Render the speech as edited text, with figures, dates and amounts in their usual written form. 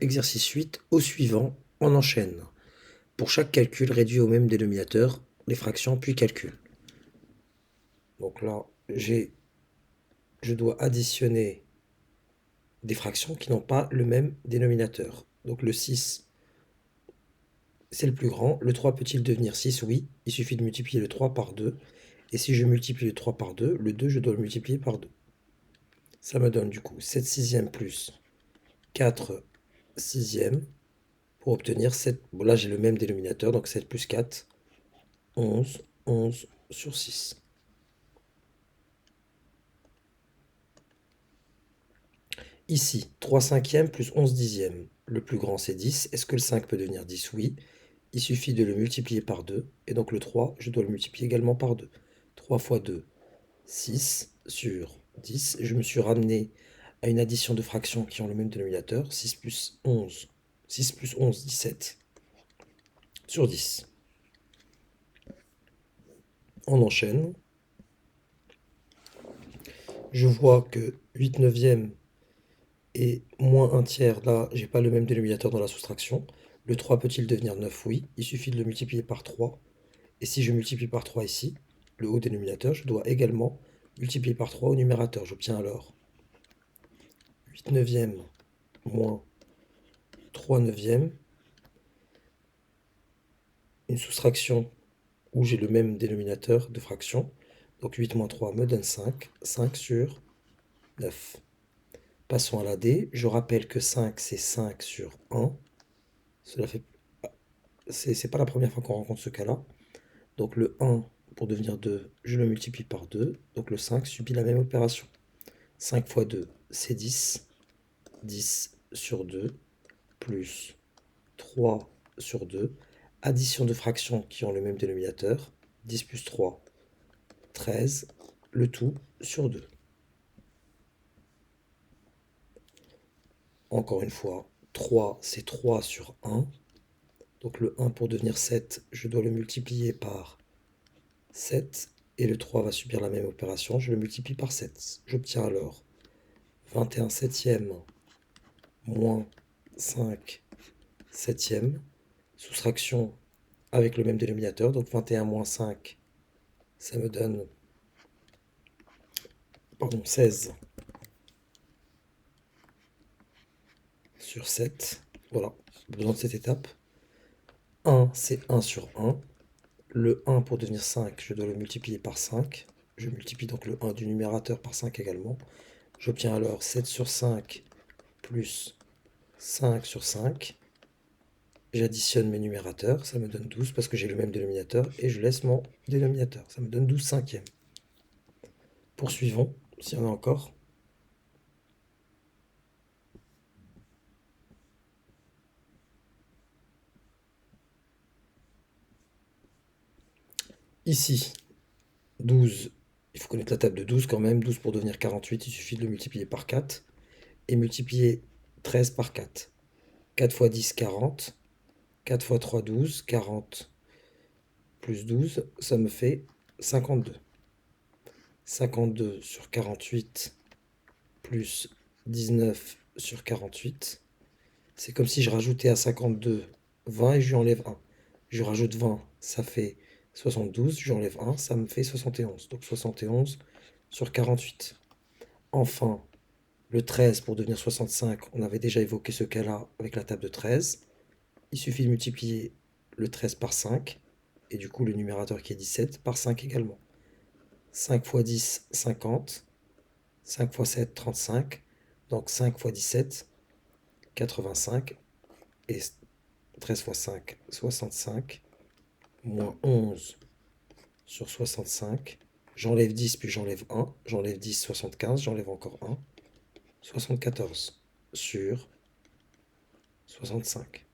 Exercice 8, au suivant, on enchaîne. Pour chaque calcul, réduit au même dénominateur les fractions, puis calcul. Donc là, je dois additionner des fractions qui n'ont pas le même dénominateur. Donc le 6, c'est le plus grand. Le 3 peut-il devenir 6? Oui. Il suffit de multiplier le 3 par 2. Et si je multiplie le 3 par 2, le 2, je dois le multiplier par 2. Ça me donne du coup 7 sixièmes plus 4 sixièmes pour obtenir 7. Bon, là, j'ai le même dénominateur, donc 7 plus 4, 11. 11 sur 6. Ici, 3 cinquièmes plus 11 dixièmes. Le plus grand, c'est 10. Est-ce que le 5 peut devenir 10? Oui. Il suffit de le multiplier par 2. Et donc le 3, je dois le multiplier également par 2. 3 fois 2, 6 sur 10. Je me suis ramené à une addition de fractions qui ont le même dénominateur. 6 plus 11, 6 plus 11, 17 sur 10. On enchaîne. Je vois que 8 neuvièmes et moins 1 tiers, là, j'ai pas le même dénominateur dans la soustraction. Le 3 peut-il devenir 9? Oui. Il suffit de le multiplier par 3. Et si je multiplie par 3 ici, le haut dénominateur, je dois également multiplier par 3 au numérateur. J'obtiens alors 8 neuvièmes moins 3 neuvièmes. Une soustraction où j'ai le même dénominateur de fraction. Donc 8 moins 3 me donne 5. 5 sur 9. Passons à la D. Je rappelle que 5, c'est 5 sur 1. Cela fait... C'est pas la première fois qu'on rencontre ce cas-là. Donc le 1, pour devenir 2, je le multiplie par 2. Donc le 5 subit la même opération. 5 fois 2, c'est 10. 10 sur 2, plus 3 sur 2. Addition de fractions qui ont le même dénominateur. 10 plus 3, 13. Le tout sur 2. Encore une fois, 3, c'est 3 sur 1. Donc le 1, pour devenir 7, je dois le multiplier par 7. Et le 3 va subir la même opération. Je le multiplie par 7. J'obtiens alors 21 septièmes moins 5 septièmes. Soustraction avec le même dénominateur. Donc 21 moins 5, ça me donne 16 sur 7. Voilà, besoin de cette étape. 1, c'est 1 sur 1. Le 1, pour devenir 5, je dois le multiplier par 5. Je multiplie donc le 1 du numérateur par 5 également. J'obtiens alors 7 sur 5 plus 5 sur 5. J'additionne mes numérateurs, ça me donne 12 parce que j'ai le même dénominateur. Et je laisse mon dénominateur, ça me donne 12 cinquièmes. Poursuivons, s'il y en a encore. Ici, 12, il faut connaître la table de 12 quand même. 12 pour devenir 48, il suffit de le multiplier par 4. Et multiplier 13 par 4. 4 fois 10, 40. 4 fois 3, 12. 40 plus 12, ça me fait 52. 52 sur 48 plus 19 sur 48. C'est comme si je rajoutais à 52 20 et je lui enlève 1. Je rajoute 20, ça fait 72. Je lui enlève 1, ça me fait 71. Donc 71 sur 48. Enfin, le 13 pour devenir 65, on avait déjà évoqué ce cas-là avec la table de 13. Il suffit de multiplier le 13 par 5. Et du coup, le numérateur qui est 17 par 5 également. 5 fois 10, 50. 5 fois 7, 35. Donc 5 fois 17, 85. Et 13 fois 5, 65. Moins 11 sur 65. J'enlève 10, puis j'enlève 1. J'enlève 10, 75. J'enlève encore 1. 74 sur 65.